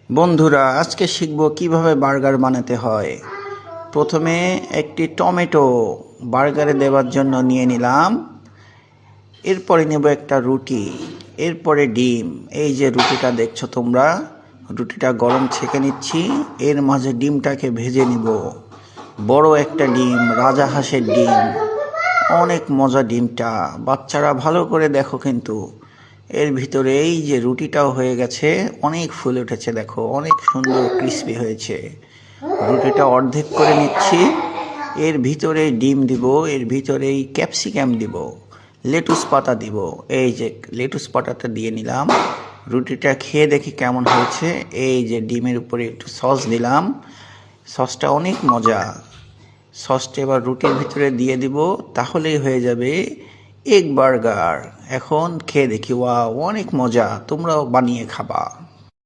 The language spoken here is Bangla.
বন্ধুরা, আজকে শিখব কিভাবে বার্গার বানাতে হয়। প্রথমে একটি টমেটো বার্গারে দেওয়ার জন্য নিয়ে নিলাম। এরপরে নেব একটা রুটি, এরপরে ডিম। এই যে রুটিটা দেখছো তোমরা, রুটিটা গরম ছেঁকে নিচ্ছি। এর মাঝে ডিমটাকে ভেজে নিব। বড় একটা ডিম, রাজাহাঁসের ডিম, অনেক মজা ডিমটা। বাচ্চারা ভালো করে দেখো কিন্তু। এর ভিতরে এই যে রুটিটাও হয়ে গেছে, অনেক ফুলে উঠেছে, দেখো অনেক সুন্দর ক্রিস্পি হয়েছে। রুটিটা অর্ধেক করে নিচ্ছি। এর ভিতরে ডিম দিব, এর ভিতরেই ক্যাপসিকাম দিব, লেটুস পাতা দিব। এই যে লেটুস পাতাটা দিয়ে নিলাম। রুটিটা খেয়ে দেখি কেমন হয়েছে। এই যে ডিমের উপরে একটু সস দিলাম, সসটা অনেক মজা। সসটা এবার রুটির ভিতরে দিয়ে দিব, তাহলেই হয়ে যাবে এগ বার্গার। এখন খেয়ে দেখি, ওয়াও অনেক মজা, তোমরাও বানিয়ে খাবা।